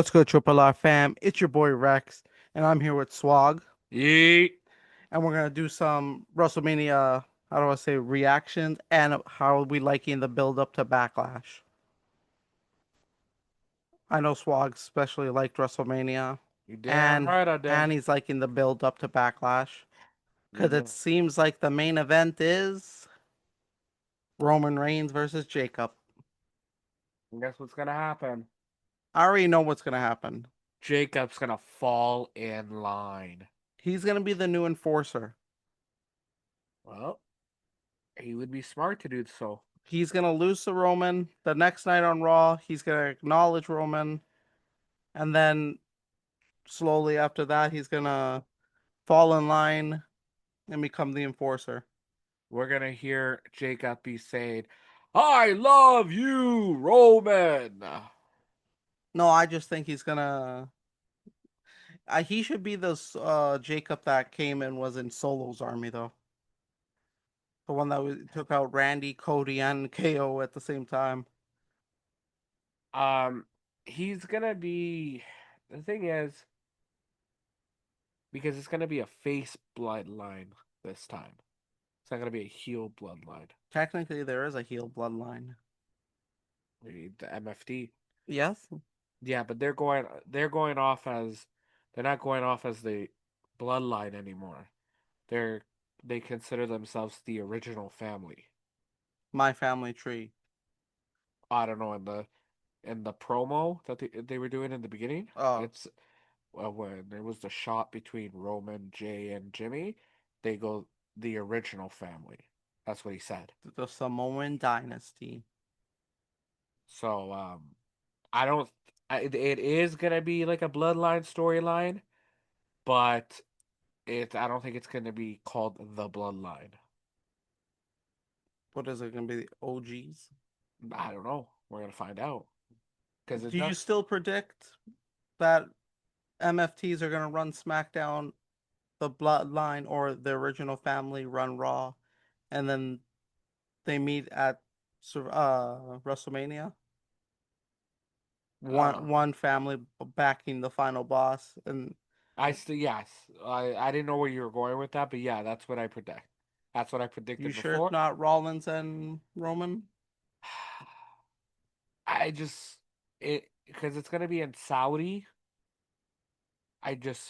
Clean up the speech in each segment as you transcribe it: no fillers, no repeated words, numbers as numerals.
What's good, Triple R fam? It's your boy Rex, and I'm here with Swag, Yeet. and we're gonna do some WrestleMania, how do I say, reactions, and how we liking the build up to Backlash. I know Swag especially liked WrestleMania, You damn and right I did. and he's liking the build up to Backlash because it Yeah. seems like the main event is Roman Reigns versus Jacob. And guess what's gonna happen? I already know what's gonna happen. Jacob's gonna fall in line. He's gonna be the new enforcer. Well, he would be smart to do so. He's gonna lose to Roman the next night on Raw. He's gonna acknowledge Roman, and then slowly after that, he's gonna fall in line and become the enforcer. We're gonna hear Jacob be saying, I love you, Roman. No, I just think he's gonna. He should be the Jacob that came and was in Solo's army, though. The one that took out Randy, Cody, and KO at the same time. Um, he's gonna be the thing is, because it's gonna be a face bloodline this time. It's not gonna be a heel bloodline. Technically, there is a heel bloodline. Maybe the MFD. Yes, Yeah, but they're going off as they're not going off as the bloodline anymore. They're they consider themselves the original family. my family tree. I don't know in the promo that they were doing in the beginning. Oh, It's when there was the shot between Roman, Jay, and Jimmy, they go the original family. That's what he said. the Samoan dynasty. So I don't. It is gonna be like a bloodline storyline, but I don't think it's gonna be called the Bloodline. What is it gonna be? The OGs? I don't know. We're gonna find out because it's Do you not. still predict that MFTs are gonna run SmackDown, the Bloodline, or the original family run Raw, and then they meet at WrestleMania? Uh, One family backing the final boss, and I still yes. I didn't know where you were going with that, but yeah, that's what I predict. That's what I you predicted sure it's before. not Rollins and Roman? I just it because it's gonna be in Saudi. I just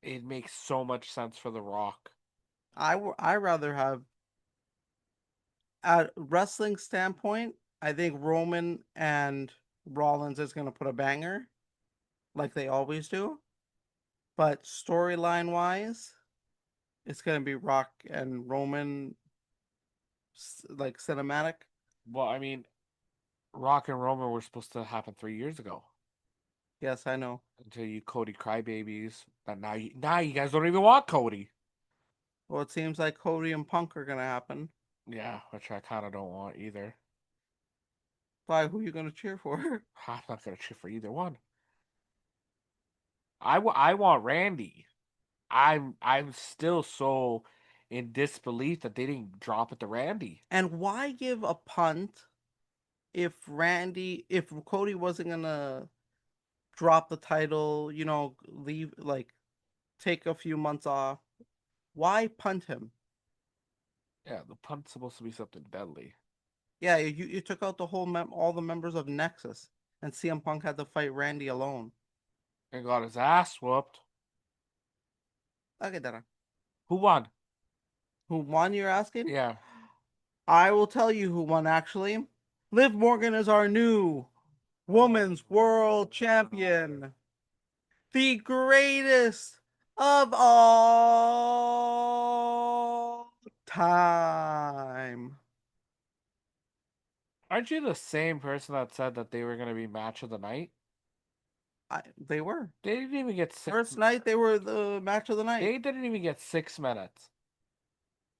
it makes so much sense for The Rock. I rather have, at wrestling standpoint, I think Roman and Rollins is gonna put a banger like they always do. But storyline wise, it's gonna be Rock and Roman, like cinematic. Well, I mean, Rock and Roman were supposed to happen 3 years ago. Yes, I know. Until you Cody crybabies. But now you guys don't even want Cody. Well, it seems like Cody and Punk are gonna happen. Yeah, which I kind of don't want either. Why? Who are you gonna cheer for? I'm not gonna cheer for either one. I want Randy. I'm still so in disbelief that they didn't drop it to Randy. And why give a punt if Cody wasn't gonna drop the title, leave, like, take a few months off? Why punt him? Yeah, the punt's supposed to be something deadly. Yeah, you took out the whole all the members of Nexus, and CM Punk had to fight Randy alone. And got his ass whooped. Okay, Dara. Who won? Who won, you're asking? Yeah. I will tell you who won, actually. Liv Morgan is our new Women's World Champion. The greatest of all time. Aren't you the same person that said that they were gonna be match of the night? They were. They didn't even get six. First night, they were the match of the night. They didn't even get 6 minutes,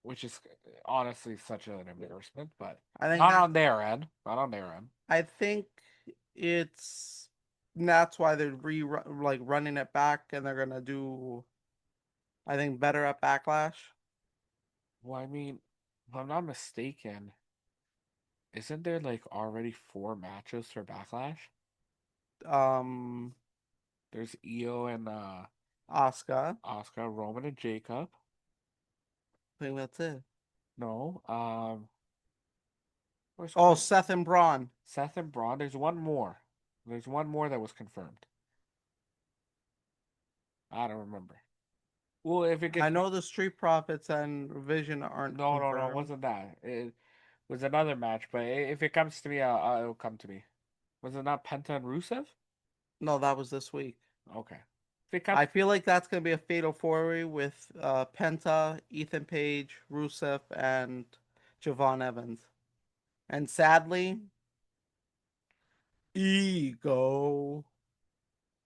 which is honestly such an embarrassment. But I think not that on their end. Not on their end. I think it's that's why they're running it back, and they're gonna do, I think, better at Backlash. Well, I mean, if I'm not mistaken, isn't there like already 4 matches for Backlash? Um, There's Iyo and Asuka. Oscar, Roman and Jacob. I think that's it. No, where's Oh, Cole? Seth and Braun. Seth and Braun. There's one more. There's one more that was confirmed. I don't remember. Well, if it I gets know the Street Profits and Vision aren't no, it confirmed. wasn't that. It was another match, but if it comes to me, it'll come to me. Was it not Penta and Rusev? No, that was this week. Okay. If it comes, I feel like that's gonna be a fatal four-way with Penta, Ethan Page, Rusev, and Javon Evans. And sadly, Ego.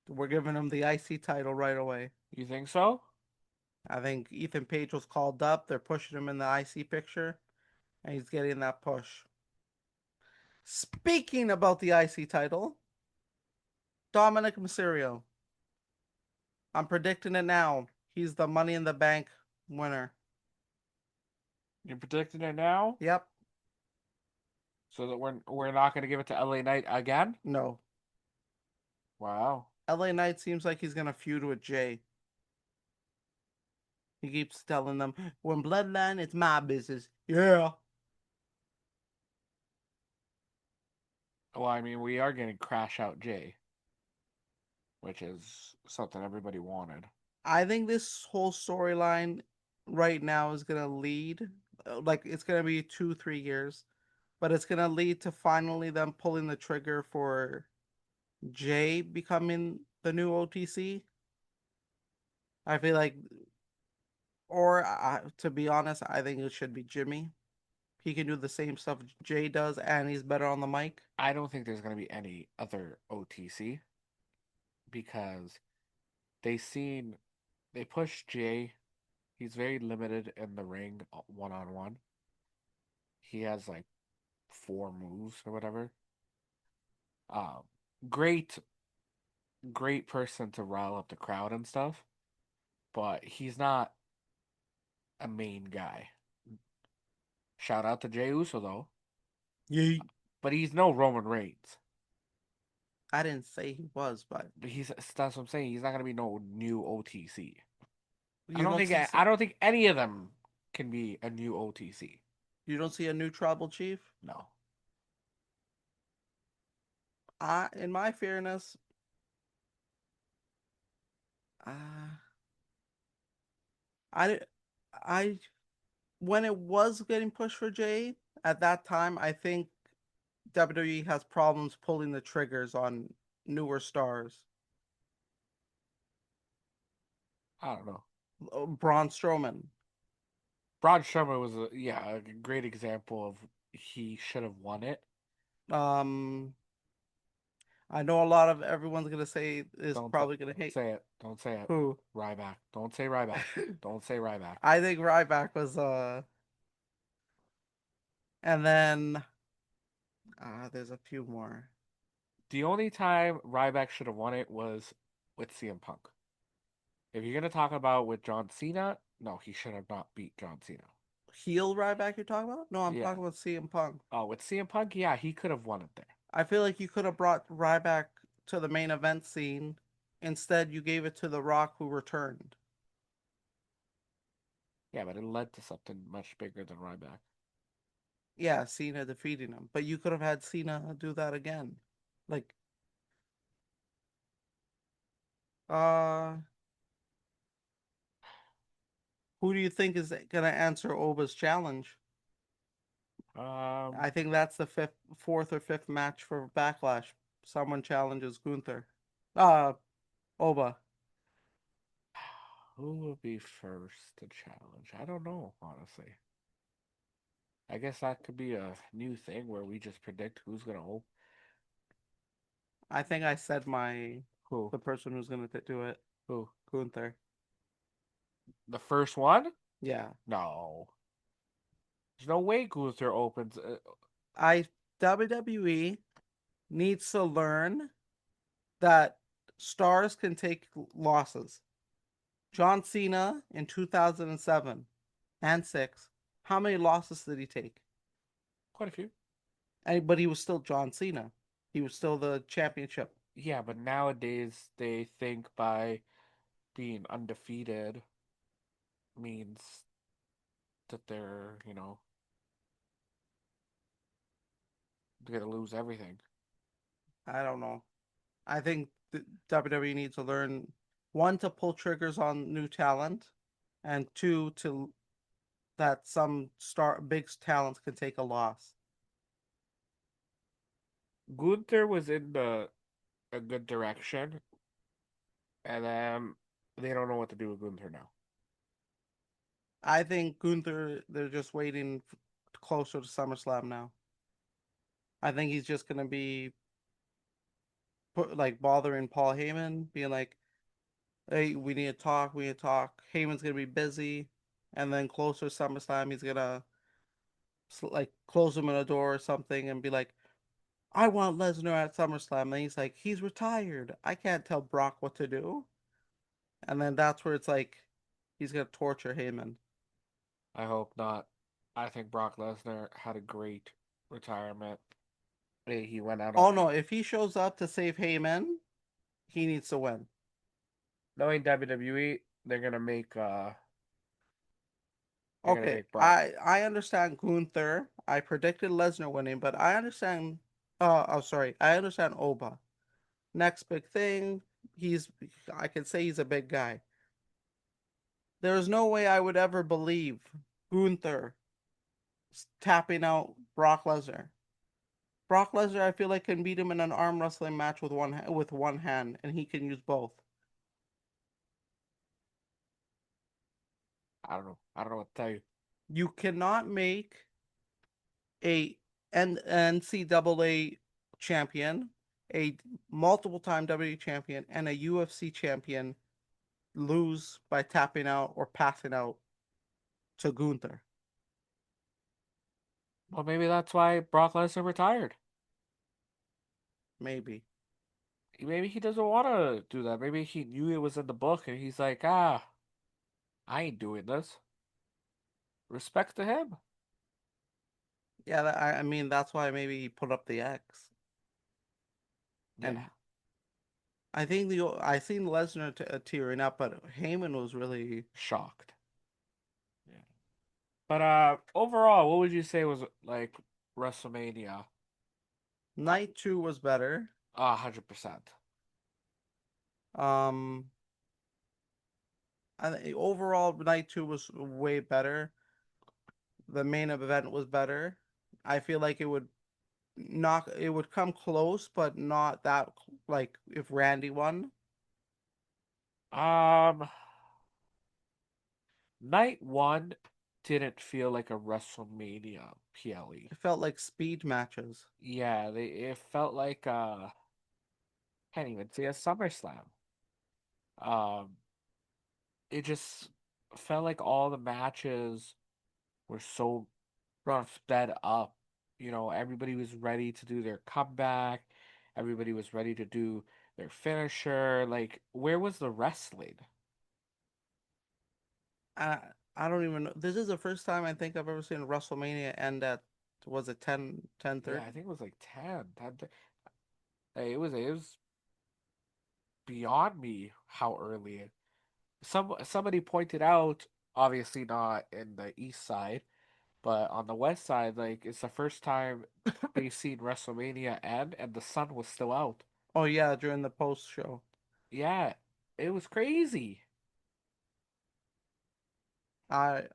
We're giving him the IC title right away. you think so? I think Ethan Page was called up. They're pushing him in the IC picture, and he's getting that push. Speaking about the IC title, Dominic Mysterio. I'm predicting it now. He's the Money in the Bank winner. You're predicting it now, Yep. so that we're not going to give it to LA Knight again. No. Wow. LA Knight seems like he's gonna feud with Jay. He keeps telling them, when Bloodline, it's my business. Yeah. Well, I mean, we are getting Crash Out Jay, which is something everybody wanted. I think this whole storyline right now is gonna lead, like it's gonna be 2, 3 years, but it's gonna lead to finally them pulling the trigger for Jay becoming the new OTC. I feel like, or to be honest, I think it should be Jimmy. He can do the same stuff Jay does, and he's better on the mic. I don't think there's going to be any other OTC because they seen they push Jay. He's very limited in the ring one on one. He has like four moves or whatever. Um, great, great person to rile up the crowd and stuff, but he's not a main guy. Shout out to Jey Uso though, Yeet. but he's no Roman Reigns. I didn't say he was, but But that's what I'm saying. He's not gonna be no new OTC. you don't see I don't think any of them can be a new OTC. you don't see a new tribal chief. No. In my fairness, uh, I, I, when it was getting pushed for Jay at that time, I think WWE has problems pulling the triggers on newer stars. I don't know. Braun Strowman. Braun Strowman was a great example of he should have won it. Um, I know a lot of everyone's gonna say is probably gonna Don't hate say it. Don't say it. who. Ryback. Don't say Ryback. Don't say Ryback. I think Ryback was and then there's a few more. The only time Ryback should have won it was with CM Punk. If you're gonna talk about with John Cena, no, he should have not beat John Cena. Heel Ryback you're talking about? No, I'm Yeah. talking about CM Punk. Oh, with CM Punk, yeah, he could have won it there. I feel like you could have brought Ryback to the main event scene. Instead, you gave it to The Rock, who returned. Yeah, but it led to something much bigger than Ryback. Yeah, Cena defeating him. But you could have had Cena do that again. Like, uh, who do you think is going to answer Oba's challenge? I think that's the fourth or fifth match for Backlash. Someone challenges Gunther. Uh, Oba. Who will be first to challenge? I don't know, honestly. I guess that could be a new thing where we just predict who's gonna open. I think I said Who? the person who's going to do it. Who? Gunther. The first one? Yeah. No. There's no way Gunther opens. WWE needs to learn that stars can take losses. John Cena in 2007 and 6, how many losses did he take? Quite a few. But he was still John Cena. He was still the championship. Yeah, but nowadays they think by being undefeated means that they're gonna lose everything. I don't know. I think the WWE needs to learn one to pull triggers on new talent, and two to that some big talents can take a loss. Gunther was in a good direction, and they don't know what to do with Gunther now. I think Gunther, they're just waiting closer to SummerSlam now. I think he's just gonna be like bothering Paul Heyman, being like, "Hey, we need to talk. We need to talk." Heyman's gonna be busy, and then closer to SummerSlam, he's gonna like close him in a door or something and be like, "I want Lesnar at SummerSlam." And he's like, "He's retired. I can't tell Brock what to do." And then that's where it's like, he's gonna torture Heyman. I hope not. I think Brock Lesnar had a great retirement. He went out on Oh no, if he shows up to save Heyman, he needs to win. knowing WWE, they're gonna Okay, make Brock. I understand Gunther. I predicted Lesnar winning, but I understand. Oh, sorry. I understand Oba. Next big thing. He's. I can say he's a big guy. There is no way I would ever believe Gunther tapping out Brock Lesnar. Brock Lesnar, I feel like can beat him in an arm wrestling match with one hand, and he can use both. I don't know. I don't know what to tell you. You cannot make a NCAA champion, a multiple time WWE champion, and a UFC champion lose by tapping out or passing out to Gunther. Well, maybe that's why Brock Lesnar retired. Maybe. Maybe he doesn't want to do that. Maybe he knew it was in the book and he's like, ah, I ain't doing this. Respect to him. Yeah, I mean that's why maybe he put up the X. Yeah, And I think I seen Lesnar tearing up, but Heyman was really shocked. Yeah. But overall, what would you say was like WrestleMania? night two was better. 100%. Um, overall night two was way better. The main event was better. I feel like it would come close, but not that like if Randy won. Um, Night one didn't feel like a WrestleMania PLE. It felt like speed matches. Yeah, it felt like can't even say a SummerSlam. Um, it just felt like all the matches were so Rushed. sped up. Everybody was ready to do their comeback. Everybody was ready to do their finisher. Like, where was the wrestling? I I don't even know. This is the first time I think I've ever seen WrestleMania end at was it 10:30? Yeah, I think it was like 10. Hey, it was beyond me how early. Somebody pointed out, obviously not in the east side, but on the west side, like it's the first time they've seen WrestleMania end and the sun was still out. Oh yeah, during the post show. Yeah, it was crazy.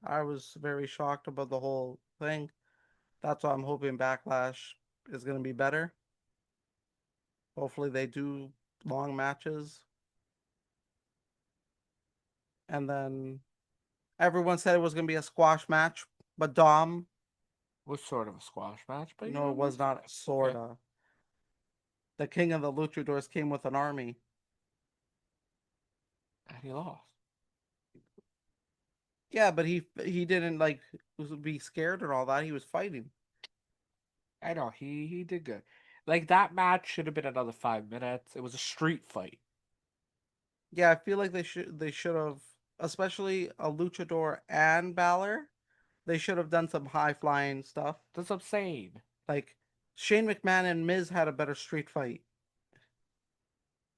I was very shocked about the whole thing. That's why I'm hoping Backlash is gonna be better. Hopefully they do long matches. And then everyone said it was gonna be a squash match, but Dom, Was sort of a squash match, but no, it was not it's okay. sorta. The king of the luchadors came with an army. And he lost. Yeah, but he didn't like be scared and all that. He was fighting. I know he did good. Like that match should have been another 5 minutes. It was a street fight. Yeah, I feel like they should have, especially a luchador and Balor. They should have done some high flying stuff. That's insane. Like Shane McMahon and Miz had a better street fight.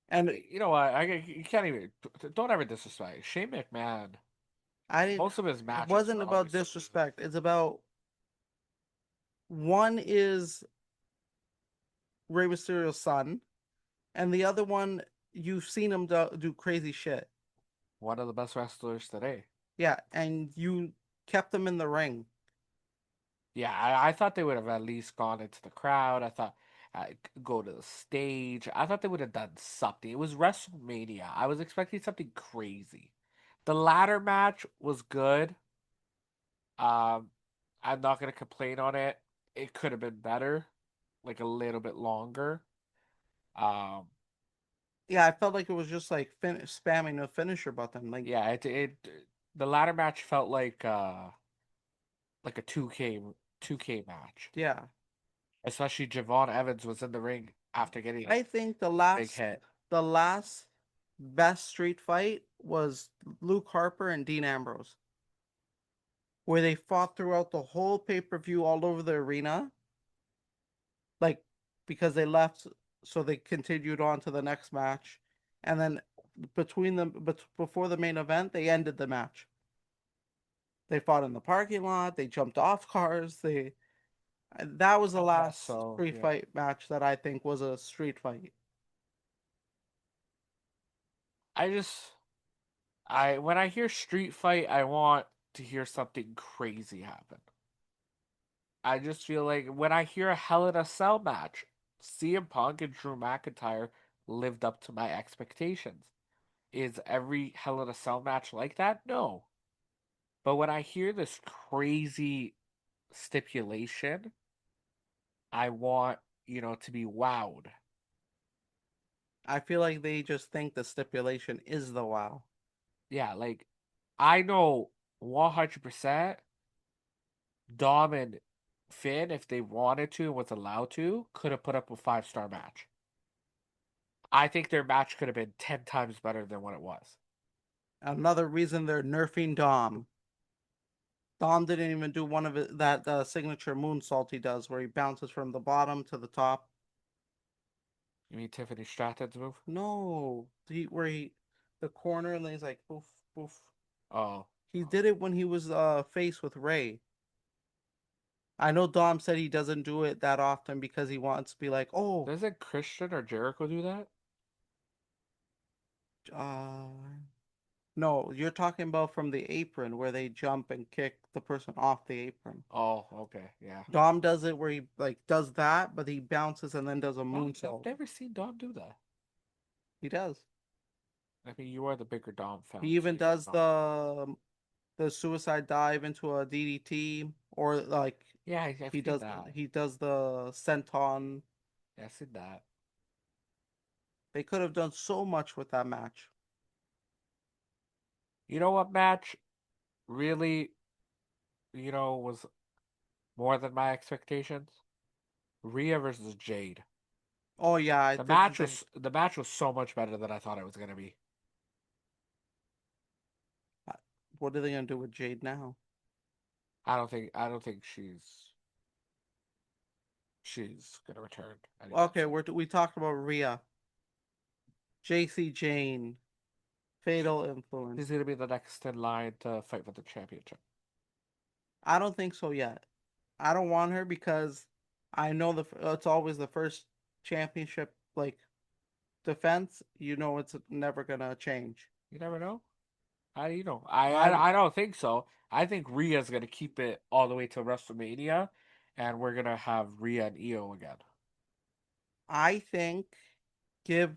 And You know what? You can't even don't ever disrespect Shane McMahon. I didn't. Most of his It matches wasn't were about always so good. disrespect. It's about one is Rey Mysterio's son, and the other one you've seen him do crazy shit. One of the best wrestlers today. Yeah, and you kept him in the ring. Yeah, I thought they would have at least gone into the crowd. I thought go to the stage. I thought they would have done something. It was WrestleMania. I was expecting something crazy. The ladder match was good. Um, I'm not gonna complain on it. It could have been better, like a little bit longer. Um, Yeah, I felt like it was just like spamming a finisher button. Like, yeah, the ladder match felt like a 2K match. yeah, Especially Javon Evans was in the ring after getting a I think big hit. the last best street fight was Luke Harper and Dean Ambrose, where they fought throughout the whole pay-per-view all over the arena, like because they left, so they continued on to the next match, and then between them, but before the main event, they ended the match. They fought in the parking lot. They jumped off cars. They That was the I guess last so, street yeah. fight match that I think was a street fight. I just I when I hear street fight, I want to hear something crazy happen. I just feel like when I hear a Hell in a Cell match, CM Punk and Drew McIntyre lived up to my expectations. Is every Hell in a Cell match like that? No. But when I hear this crazy stipulation, I want, to be wowed. I feel like they just think the stipulation is the wow. Yeah, like I know 100% Dom and Finn, if they wanted to and was allowed to, could have put up a 5-star match. I think their match could have been 10 times better than what it was. Another reason they're nerfing Dom. Dom didn't even do one of that signature moonsault he does, where he bounces from the bottom to the top. You mean Tiffany Stratton's move? No, the corner, and then he's like poof poof. Oh. He did it when he was faced with Ray. I know Dom said he doesn't do it that often because he wants to be like, oh, Doesn't Christian or Jericho do that? uh, no, you're talking about from the apron where they jump and kick the person off the apron. Oh, okay, yeah. Dom does it where he like does that, but he bounces and then does a I've moonsault. never seen Dom do that. He does. I mean, you are the bigger Dom He fan, so even you would does know. the suicide dive into a DDT, or like Yeah, I've seen that. he does the senton. Yeah, I've seen that. They could have done so much with that match. You know what match really, was more than my expectations? Rhea versus Jade. Oh yeah, I did think. The match was so much better than I thought it was gonna be. uh, What are they gonna do with Jade now? I don't think she's gonna return anytime Okay, soon. we talked about Rhea, JC Jane, Fatal She's Influence. gonna be the next in line to fight for the championship. I don't think so yet. I don't want her because I know it's always the first championship like defense. You know it's never gonna change. You never know. How do you know? I I don't think so. I think Rhea's gonna keep it all the way to WrestleMania, and we're gonna have Rhea and Io again. I think give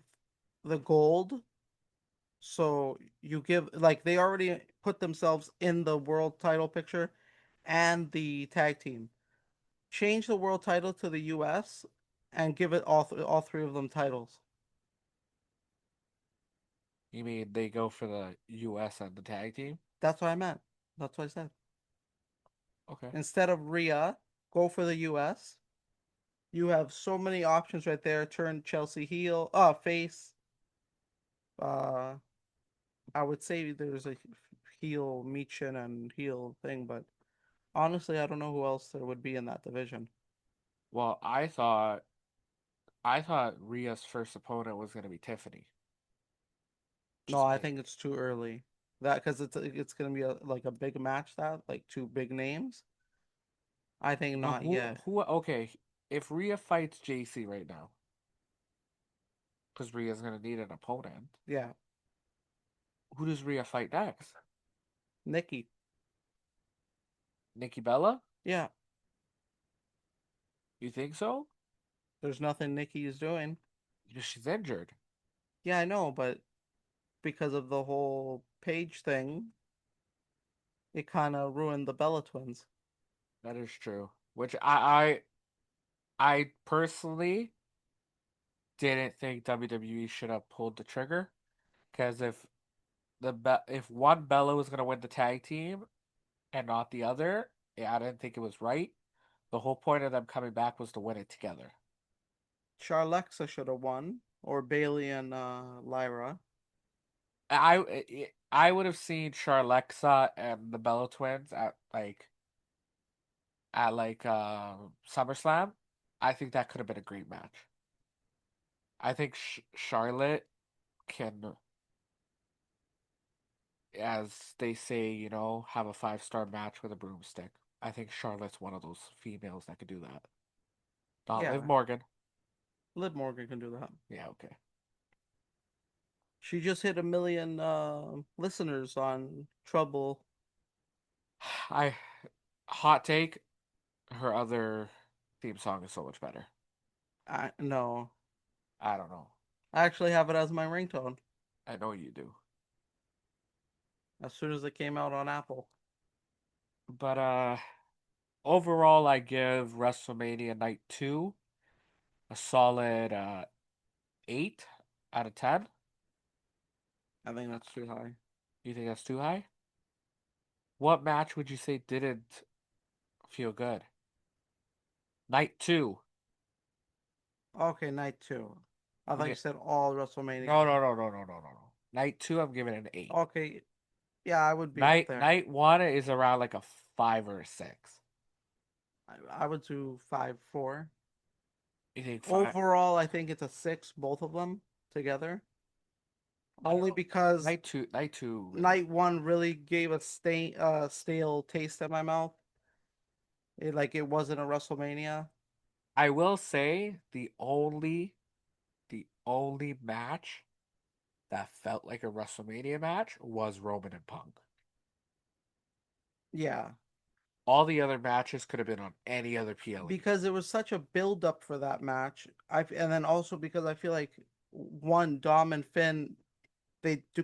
the gold. So you give like they already put themselves in the world title picture and the tag team. Change the world title to the US and give it all three of them titles. You mean they go for the US and the tag team? That's what I meant. That's what I said. Okay. Instead of Rhea, go for the US. You have so many options right there. Turn Chelsea face. Uh, I would say there's a heel Michin and heel thing, but honestly, I don't know who else there would be in that division. Well, I thought Rhea's first opponent was gonna be Tiffany. No, Just I me. think it's too early. That because it's gonna be like a big match that like two big names. I think But not yet. okay, if Rhea fights JC right now, because Rhea's gonna need an opponent, Yeah, who does Rhea fight next? Nikki. Nikki Bella? Yeah, You think so? there's nothing Nikki is doing. Because she's injured. Yeah, I know, but because of the whole Page thing, it kind of ruined the Bella twins. That is true. Which I personally didn't think WWE should have pulled the trigger. Because if one Bella was gonna win the tag team and not the other, yeah, I didn't think it was right. The whole point of them coming back was to win it together. Charlexa should have won, or Bailey and Lyra. I would have seen Charlexa and the Bella Twins at SummerSlam. I think that could have been a great match. I think Charlotte can, as they say, have a 5-star match with a broomstick. I think Charlotte's one of those females that could do that. Not Liv Yeah, Morgan. Liv Morgan can do that. Yeah, okay. She just hit 1 million listeners on Trouble. I hot take. Her other theme song is so much better. I no, I don't know. I actually have it as my ringtone I know you do. as soon as it came out on Apple. But overall I give WrestleMania Night 2 a solid 8 out of 10. I think that's too high. You think that's too high? What match would you say didn't feel good? Night 2. Okay, night two. I I'm thought you get said all WrestleMania. No, no, no, no, no, no, no, no. Night 2 I'm giving it an 8. Okay, yeah, I would be up Night there. night 1 is around like a 5 or a 6. I would do 5, 4. You think 5? Overall, I think it's a 6, both of them together. Only because Night 2 really. night one really gave a stale taste in my mouth. It wasn't a WrestleMania. I will say the only match that felt like a WrestleMania match was Roman and Punk. Yeah, All the other matches could have been on any other PLE. because it was such a build up for that match. And then also because I feel like one Dom and Finn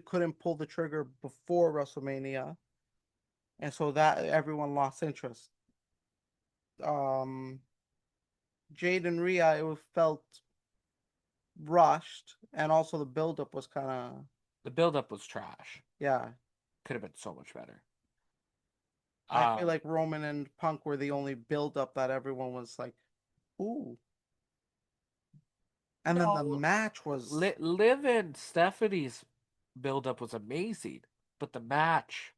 couldn't pull the trigger before WrestleMania, and so that everyone lost interest. Um, Jade and Rhea, it felt rushed, and also the build up was kind of The build-up was trash. yeah. Could have been so much better. I feel Um, like Roman and Punk were the only build up that everyone was like, ooh. And then the no, match was Liv and Stephanie's build-up was amazing, but the match,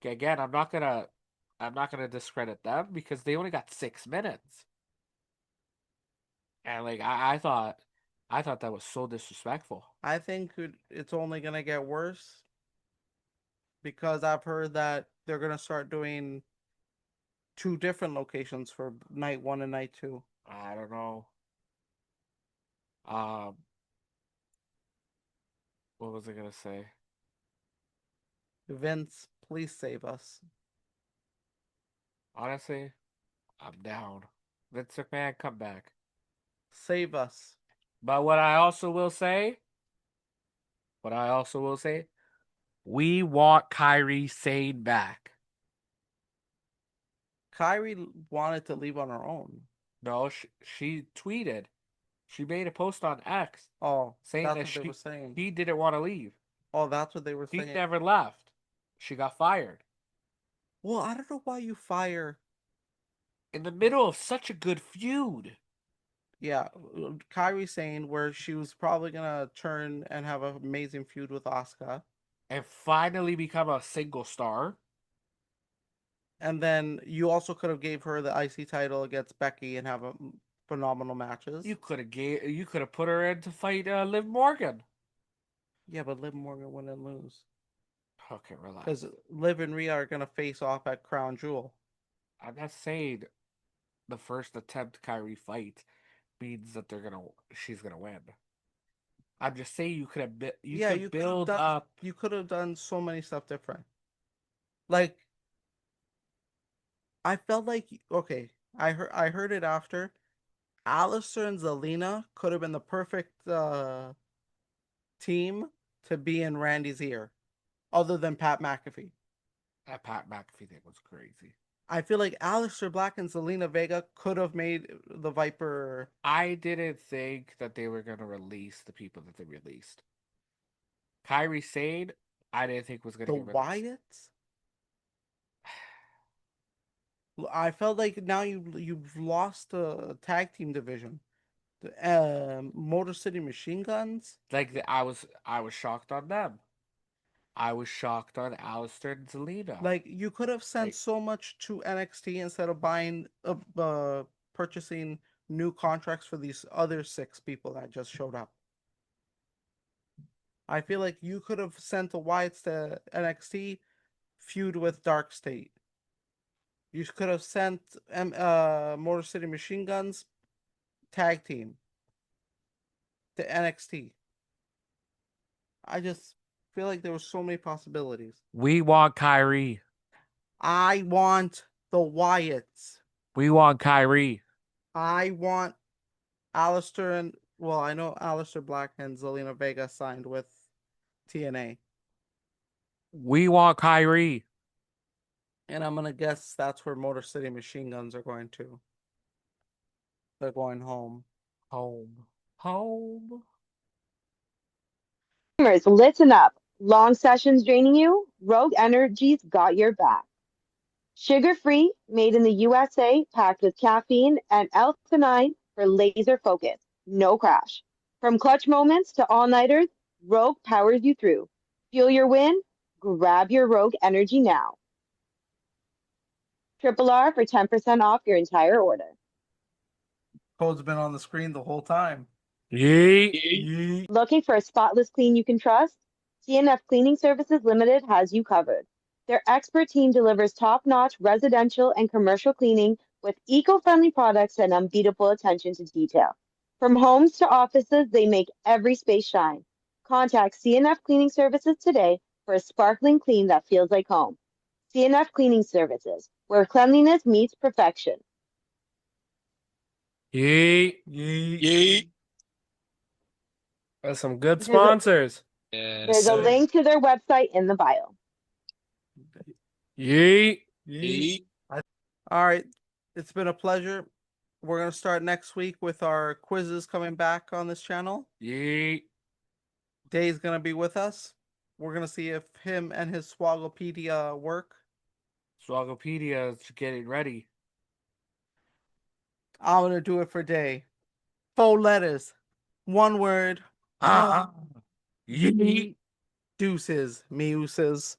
again, I'm not gonna discredit them because they only got 6 minutes, and like I thought that was so disrespectful. I think it's only gonna get worse because I've heard that they're gonna start doing two different locations for night one and night two. I don't know. Um, what was I gonna say? Vince, please save us. Honestly, I'm down. Vince McMahon, come back. Save us. But what I also will say, we want Kyrie Sane back. Kyrie wanted to leave on her own. No, she tweeted. She made a post on X Oh, saying that's that what they were she saying. he didn't want to leave. Oh, that's what they were She saying. never left. She got fired Well, I don't know why you fire. in the middle of such a good feud. Yeah, Kyrie saying where she was probably gonna turn and have an amazing feud with Asuka, And finally become a single star. and then you also could have gave her the IC title against Becky and have phenomenal matches. You could have put her in to fight Liv Morgan. Yeah, but Liv Morgan wouldn't lose Okay, relax. because Liv and Rhea are gonna face off at Crown Jewel. I'm not saying the first attempt Kyrie fight means that she's gonna win. I'm just saying you could have you Yeah, could build up. you could have done so many stuff different. Like I felt like okay, I heard it after. Alistair and Zelina could have been the perfect team to be in Randy's ear, other than Pat McAfee. That Pat McAfee thing was crazy. I feel like Alistair Black and Zelina Vega could have made the Viper. I didn't think that they were gonna release the people that they released. Kyrie Sane, I didn't think was gonna The get released. Wyatts. I felt like now you've lost the tag team division. The Motor City Machine Guns. Like I was shocked on them. I was shocked on Alistair and Zelina. Like you could have sent Like, so much to NXT instead of purchasing new contracts for these other 6 people that just showed up. I feel like you could have sent the Wyatts to NXT, feud with Dark State. You could have sent Motor City Machine Guns tag team to NXT. I just feel like there were so many possibilities. we want Kyrie. I want the Wyatts. We want Kyrie. I want Alistair and well, I know Alistair Black and Zelina Vega signed with TNA. We want Kyrie. And I'm gonna guess that's where Motor City Machine Guns are going to. They're going home. Home. Home. Gamers, listen up. Long sessions draining you? Rogue Energy's got your back. Sugar-free, made in the USA, packed with caffeine and L-theanine for laser focus. No crash. From clutch moments to all-nighters, Rogue powers you through. Fuel your win? Grab your Rogue Energy now. Triple R for 10% off your entire order. Code's been on the screen the whole time. Yeet. Looking for a spotless clean you can trust? CNF Cleaning Services Limited has you covered. Their expert team delivers top-notch residential and commercial cleaning with eco-friendly products and unbeatable attention to detail. From homes to offices, they make every space shine. Contact CNF Cleaning Services today for a sparkling clean that feels like home. CNF Cleaning Services, where cleanliness meets perfection. Yeet. That's some good sponsors. There's a link to their website in the bio. Yeet. All right. It's been a pleasure. We're going to start next week with our quizzes coming back on this channel. Yeet. Day's going to be with us. We're going to see if him and his Swaggopedia work. Swaggopedia is getting ready. I'm going to do it for Day. 4 letters. 1 word. Yeet. Deuces. Meuses.